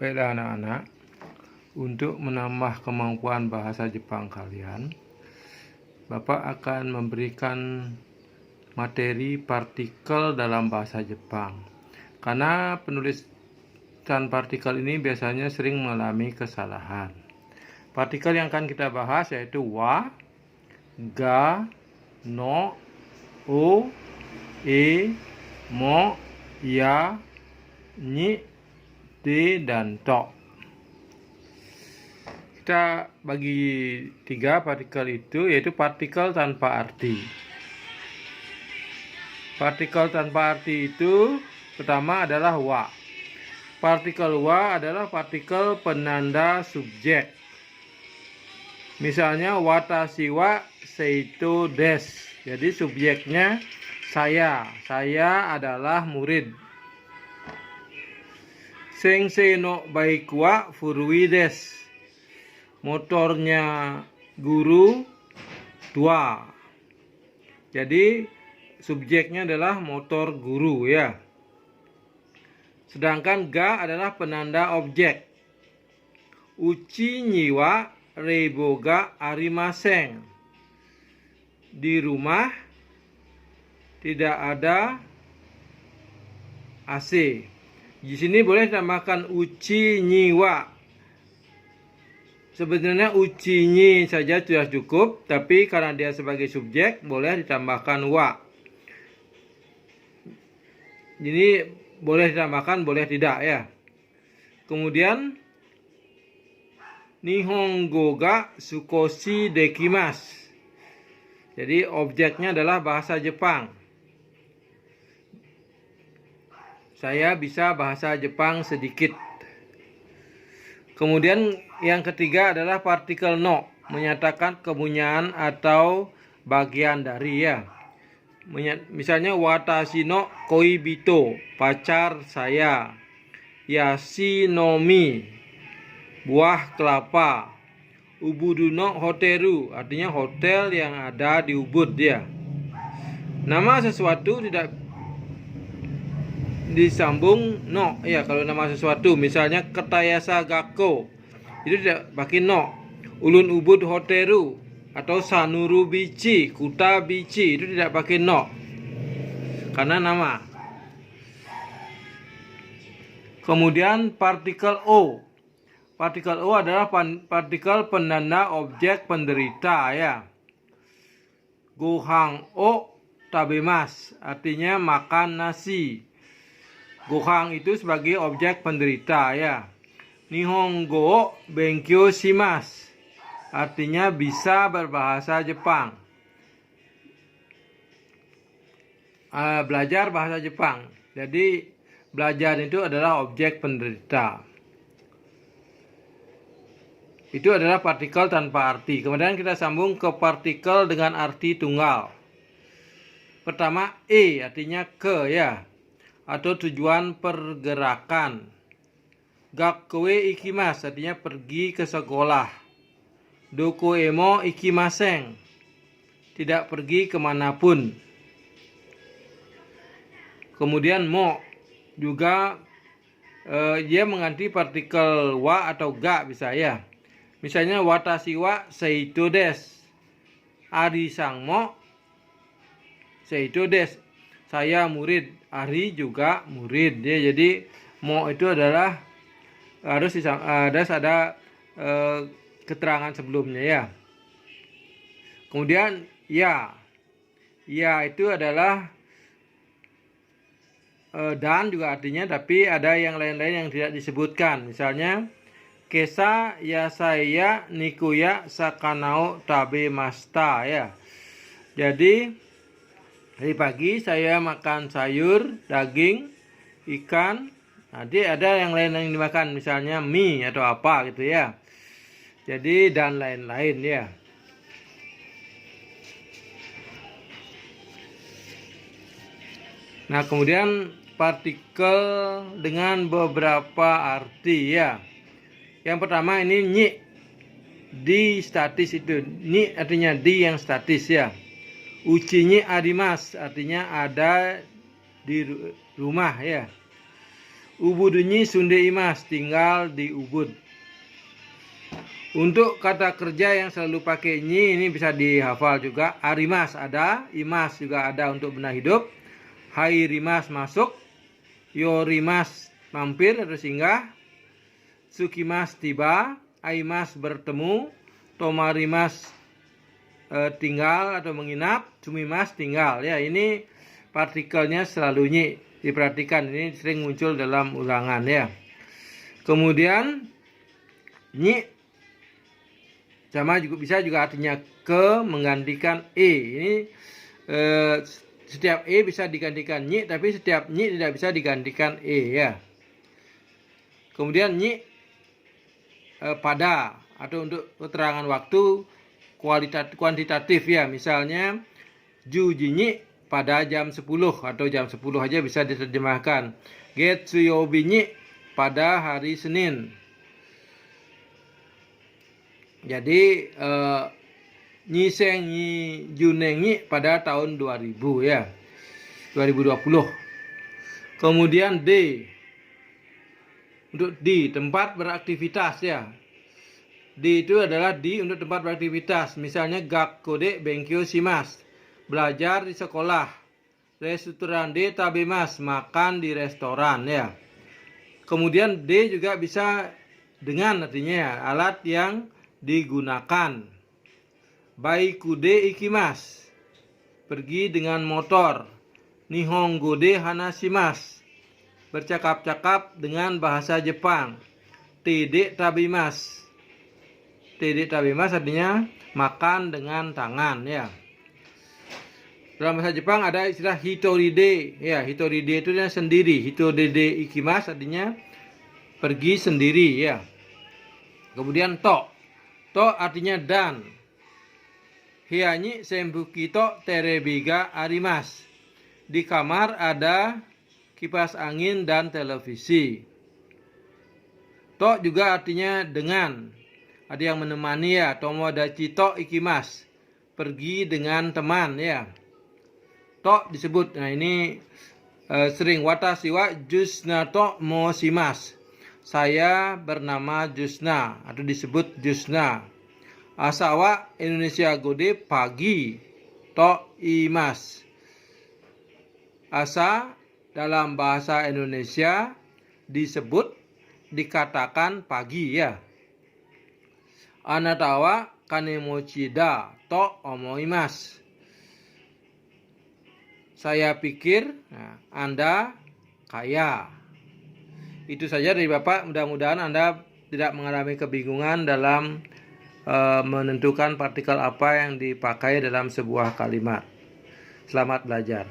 Baiklah anak-anak, untuk menambah kemampuan bahasa Jepang kalian, Bapak akan memberikan materi partikel dalam bahasa Jepang. Karena penulisan partikel ini biasanya sering mengalami kesalahan. Partikel yang akan kita bahas yaitu wa, ga, no, o, e, mo, ya, ni, de, dan to. Kita bagi 3 partikel itu, yaitu partikel tanpa arti. Partikel tanpa arti itu pertama adalah wa. Partikel wa adalah partikel penanda subjek. Misalnya watashi wa seito desu. Jadi subjeknya saya. Saya adalah murid. Sensei no baiku wa furui desu. Motornya guru tua. Jadi subjeknya adalah motor guru ya. Sedangkan ga adalah penanda objek. Uchi ni wa reibo ga arimasen. Di rumah tidak ada AC. Di sini boleh ditambahkan uchi ni wa. Sebenarnya uchi-ni saja sudah cukup, tapi karena dia sebagai subjek boleh ditambahkan wa. Jadi boleh ditambahkan, boleh tidak ya. Kemudian Nihongo ga sukoshi dekimasu. Jadi objeknya adalah bahasa Jepang. Saya bisa bahasa Jepang sedikit. Kemudian yang ketiga adalah partikel no, menyatakan kepunyaan atau bagian dari ya. Misalnya watashi no koibito, pacar saya. Yashi no mi, buah kelapa. Ubudu no hoteru, artinya hotel yang ada di Ubud ya. Nama sesuatu tidak disambung no ya. Kalau nama sesuatu misalnya Ketayasa Gakko itu tidak pakai no. Ulun Ubud Hoteru atau Sanuru Bichi, Kuta Bichi itu tidak pakai no karena nama. Kemudian partikel o. Partikel o adalah partikel penanda objek penderita ya. Gohang o tabemasu artinya makan nasi. Gohang itu sebagai objek penderita ya. Nihongo benkyou shimasu artinya bisa berbahasa Jepang. Belajar bahasa Jepang. Jadi belajar itu adalah objek penderita. Itu adalah partikel tanpa arti. Kemudian kita sambung ke partikel dengan arti tunggal. Pertama e artinya ke ya, atau tujuan pergerakan. Gakkue ikimasu artinya pergi ke sekolah. Dokoemo ikimasen, tidak pergi kemanapun. Kemudian mo juga dia mengganti partikel wa atau ga bisa ya. Misalnya watashi wa seito desu. Ari sang mo seito desu. Saya murid, Ari juga murid ya. Jadi mo itu adalah harus ada keterangan sebelumnya ya. Kemudian ya. Ya itu adalah dan juga artinya, tapi ada yang lain-lain yang tidak disebutkan. Misalnya Kesa yasaya nikuya sakanao tabemashita ya. Jadi hari pagi saya makan sayur, daging, ikan. Nanti ada yang lain yang dimakan, misalnya mie atau apa gitu ya. Jadi dan lain-lain ya. Nah kemudian partikel dengan beberapa arti ya. Yang pertama ini nyi, di statis itu. Nyi artinya di yang statis ya. Uchi-nyi arimasu artinya ada di rumah ya. Ubudunyi sunde imas, tinggal di Ubud. Untuk kata kerja yang selalu pakai nyi ini bisa dihafal juga. Arimas ada, imas juga ada untuk benda hidup. Hai rimas masuk, yo rimas mampir atau singgah, sukimas tiba, aimas bertemu, tomarimas tinggal atau menginap, sumimas tinggal. Ya, ini partikelnya selalu nyi. Diperhatikan, ini sering muncul dalam ulangan ya. Kemudian nyi sama juga bisa juga artinya ke menggantikan e. Ini setiap e bisa digantikan nyi, tapi setiap nyi tidak bisa digantikan e ya. Kemudian nyi pada atau untuk keterangan waktu kuantitatif ya. Misalnya jujinyi pada jam 10 atau jam 10 aja bisa diterjemahkan. Getsuyobinyi pada hari Senin. Jadi nyiseng nyi junengi pada tahun 2000 ya. 2020. Kemudian D. Untuk di tempat beraktivitas ya. D itu adalah di untuk tempat beraktivitas. Misalnya gakkode benkyou shimasu. Belajar di sekolah. Restoran de tabemas, makan di restoran ya. Kemudian D juga bisa dengan artinya ya, alat yang digunakan. Baikude ikimas, pergi dengan motor. Nihongo de hanashimasu, bercakap-cakap dengan bahasa Jepang. Tede tabimas, tede tabimas artinya makan dengan tangan ya. Dalam bahasa Jepang ada istilah hitoride ya. Hitoride itu sendiri. Hitoride ikimas artinya pergi sendiri ya. Kemudian to. To artinya dan. Hianyi senbuki to terebi ga arimasu. Di kamar ada kipas angin dan televisi. To juga artinya dengan. Ada yang menemani ya. Tomodachi to ikimasu. Pergi dengan teman ya. To disebut. Nah ini sering. Watashi wa Jusna to moshimasu. Saya bernama Jusna atau disebut Jusna. Asa wa Indonesia gode pagi to imas. Asa dalam bahasa Indonesia disebut dikatakan pagi ya. Anata wa kanemochi da to omoimasu. Saya pikir Anda kaya. Itu saja dari Bapak. Mudah-mudahan Anda tidak mengalami kebingungan dalam menentukan partikel apa yang dipakai dalam sebuah kalimat. Selamat belajar.